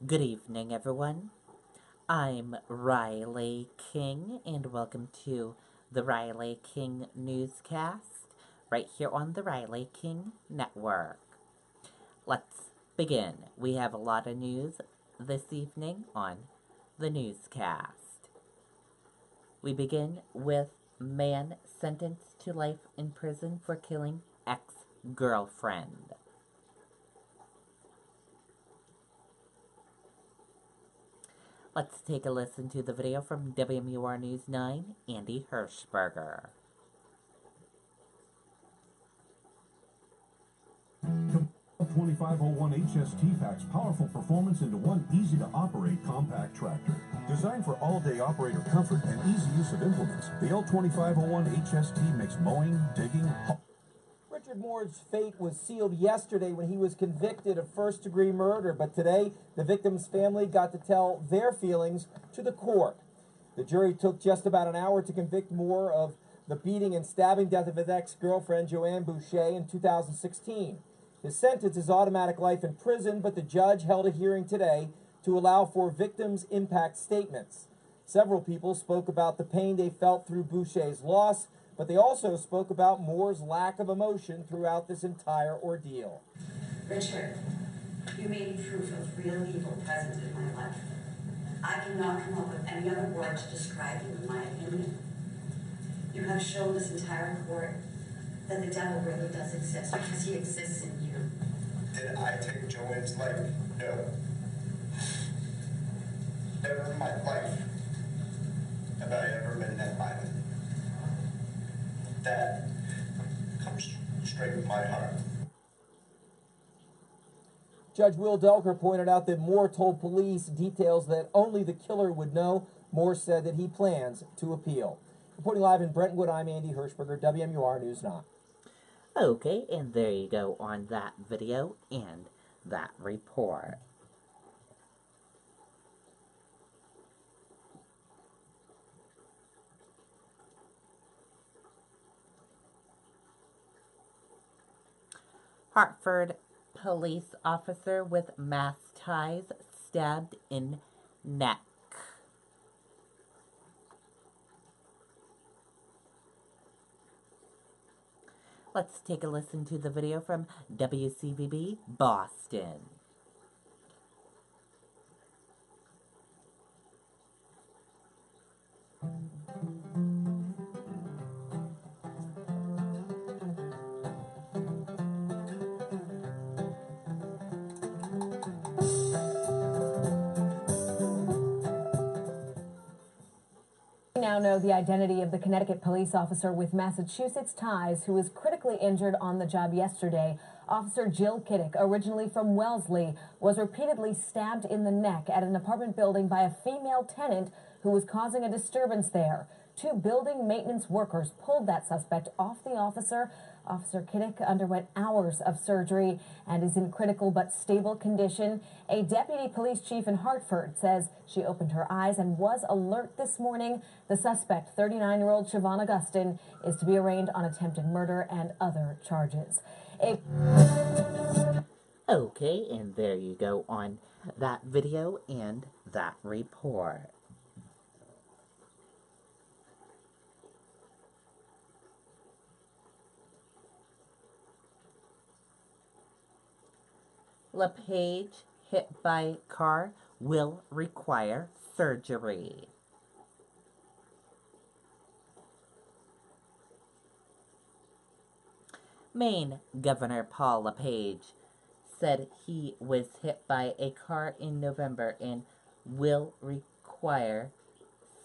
Good evening, everyone. I'm Riley King, and welcome to the Riley King Newscast right here on the Riley King Network. Let's begin. We have a lot of news this evening on the newscast. We begin with man sentenced to life in prison for killing ex-girlfriend. Let's take a listen to the video from WMUR News 9, Andy Hirschberger. The 2501 HST packs powerful performance into one easy-to-operate compact tractor. Designed for all-day operator comfort and easy use of implements, the L2501 HST makes mowing, digging, Richard Moore's fate was sealed yesterday when he was convicted of first-degree murder, but today the victim's family got to tell their feelings to the court. The jury took just about an hour to convict Moore of the beating and stabbing death of his ex-girlfriend, Joanne Boucher, in 2016. His sentence is automatic life in prison, but the judge held a hearing today to allow for victims' impact statements. Several people spoke about the pain they felt through Boucher's loss, but they also spoke about Moore's lack of emotion throughout this entire ordeal. Richard, you made proof of real evil present in my life. I cannot come up with any other word to describe you, in my opinion. You have shown this entire court that the devil really does exist because he exists in you. Did I take Joanne's life? No. Never in my life have I ever been that violent. That comes straight from my heart. Judge Will Delker pointed out that Moore told police details that only the killer would know. Moore said that he plans to appeal. Reporting live in Brentwood, I'm Andy Hirschberger, WMUR News 9. Okay, and there you go on that video and that report. Hartford police officer with mass ties stabbed in neck. Let's take a listen to the video from WCVB Boston. We now know the identity of the Connecticut police officer with Massachusetts ties who was critically injured on the job yesterday. Officer Jill Kiddick, originally from Wellesley, was repeatedly stabbed in the neck at an apartment building by a female tenant who was causing a disturbance there. Two building maintenance workers pulled that suspect off the officer. Officer Kiddick underwent hours of surgery and is in critical but stable condition. A deputy police chief in Hartford says she opened her eyes and was alert this morning. The suspect, 39-year-old Siobhan Augustin, is to be arraigned on attempted murder and other charges. Okay, and there you go on that video and that report. LePage hit by car will require surgery. Maine Governor Paul LePage said he was hit by a car in November and will require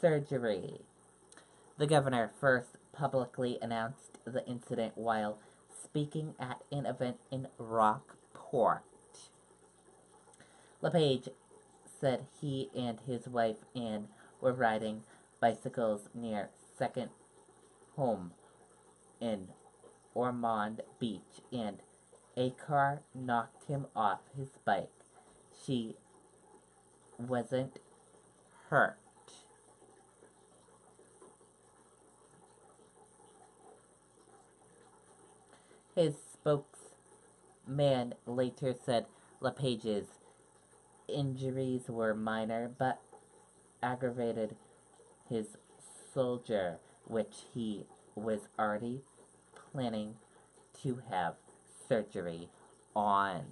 surgery. The governor first publicly announced the incident while speaking at an event in Rockport. LePage said he and his wife Ann were riding bicycles near Second Home in Ormond Beach and a car knocked him off his bike. She wasn't hurt. His spokesman later said LePage's injuries were minor but aggravated his soldier, which he was already planning to have surgery on.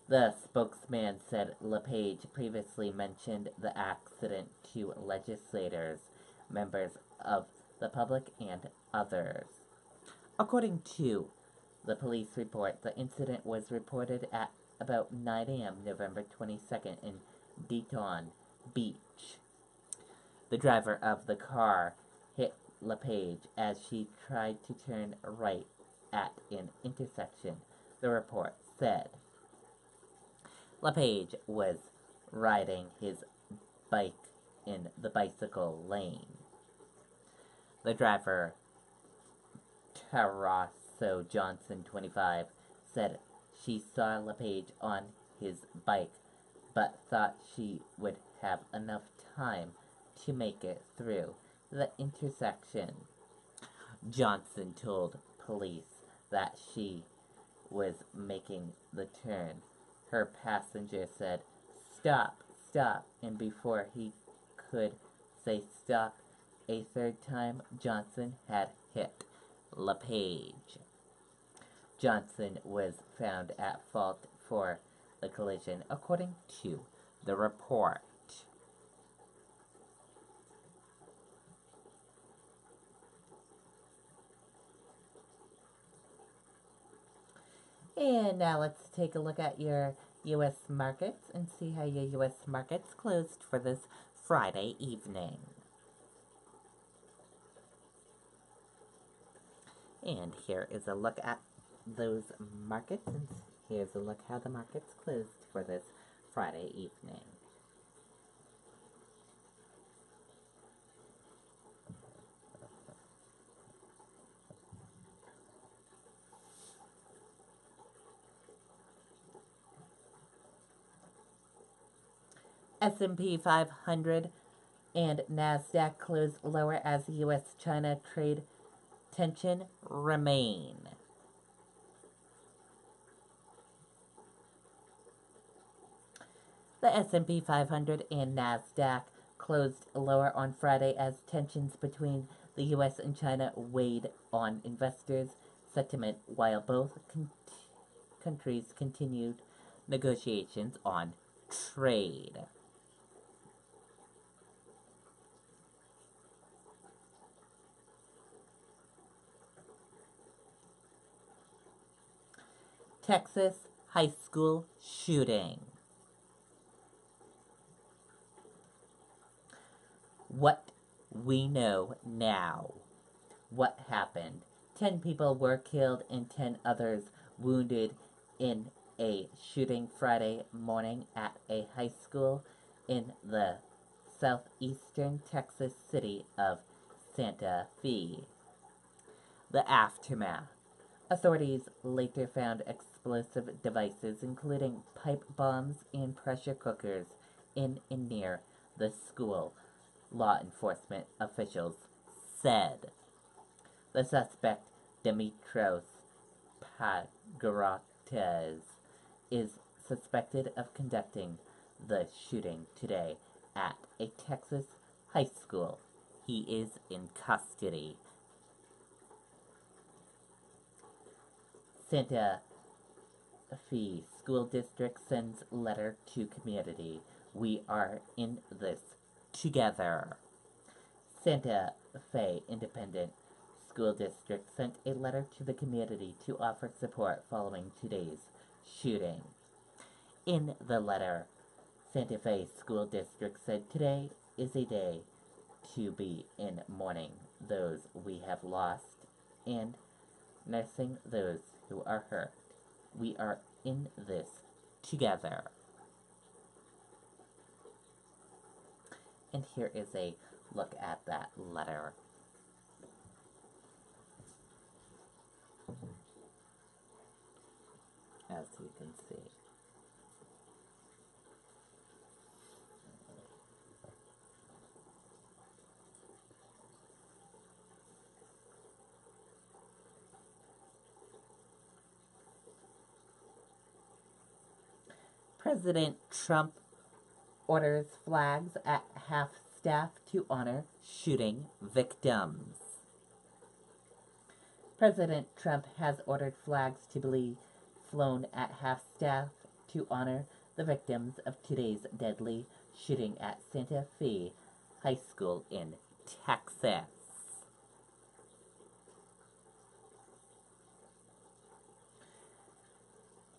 The spokesman said LePage previously mentioned the accident to legislators, members of the public, and others. According to the police report, the incident was reported at about 9 a.m. November 22nd in Dayton Beach. The driver of the car hit LePage as she tried to turn right at an intersection, the report said. LePage was riding his bike in the bicycle lane. The driver, Tarasso Johnson, 25, said she saw LePage on his bike, but thought she would have enough time to make it through the intersection. Johnson told police that she was making the turn. Her passenger said, "Stop, stop," and before he could say stop a third time, Johnson had hit LePage. Johnson was found at fault for the collision, according to the report. And now let's take a look at your U.S. markets and see how your U.S. markets closed for this Friday evening. And here is a look at those markets, and here's a look how the markets closed for this Friday evening. S&P 500 and Nasdaq closed lower as U.S.-China trade tension remain. The S&P 500 and Nasdaq closed lower on Friday as tensions between the U.S. and China weighed on investors' sentiment while both countries continued negotiations on trade. Texas high school shooting. What we know now. What happened? 10 people were killed and 10 others wounded in a shooting Friday morning at a high school in the southeastern Texas city of Santa Fe. The aftermath. Authorities later found explosive devices, including pipe bombs and pressure cookers, in and near the school, law enforcement officials said. The suspect, Demetros Pagrates, is suspected of conducting the shooting today at a Texas high school. He is in custody. Santa Fe School District sends letter to community. We are in this together. Santa Fe Independent School District sent a letter to the community to offer support following today's shooting. In the letter, Santa Fe School District said today is a day to be in mourning those we have lost and nursing those who are hurt. We are in this together. And here is a look at that letter. As you can see. President Trump orders flags at half-staff to honor shooting victims. President Trump has ordered flags to be flown at half-staff to honor the victims of today's deadly shooting at Santa Fe High School in Texas.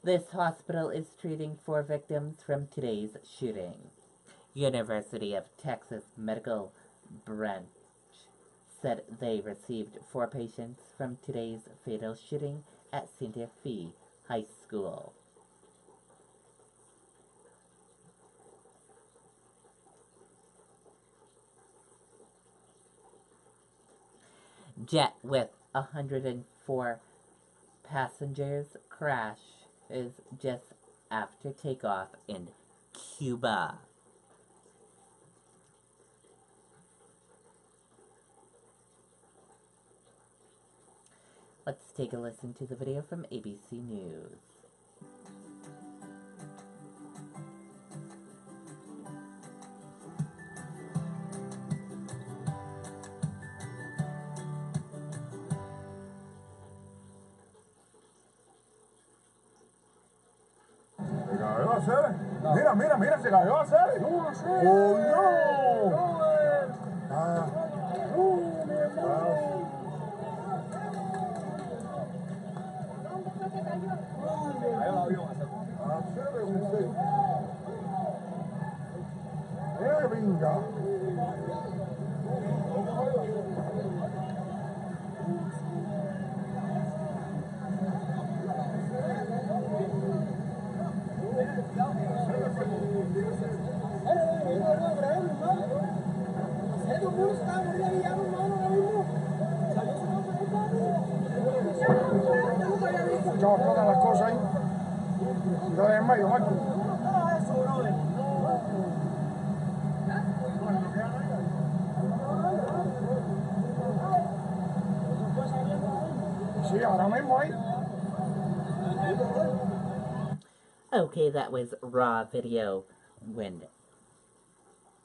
This hospital is treating 4 victims from today's shooting. University of Texas Medical Branch said they received 4 patients from today's fatal shooting at Santa Fe High School. Jet with 104 passengers crashes just after takeoff in Cuba. Let's take a listen to the video from ABC News. Se cayó a Cele. Mira, mira, mira, se cayó a Cele. ¡Oh, no! Venga. Escuchaba todas las cosas ahí. Cuidado en medio, Marco. Sí, ahora mismo ahí. Okay, that was raw video when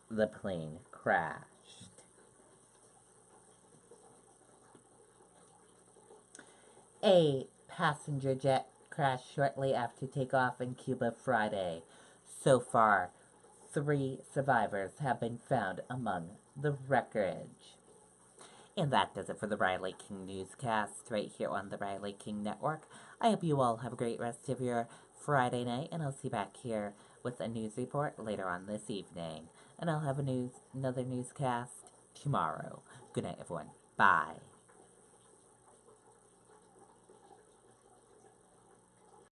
the plane crashed. A passenger jet crashed shortly after takeoff in Cuba Friday. So far, 3 survivors have been found among the wreckage. And that does it for the Riley King Newscast right here on the Riley King Network. I hope you all have a great rest of your Friday night, and I'll see you back here with a news report later on this evening. And I'll have another newscast tomorrow. Good night, everyone. Bye.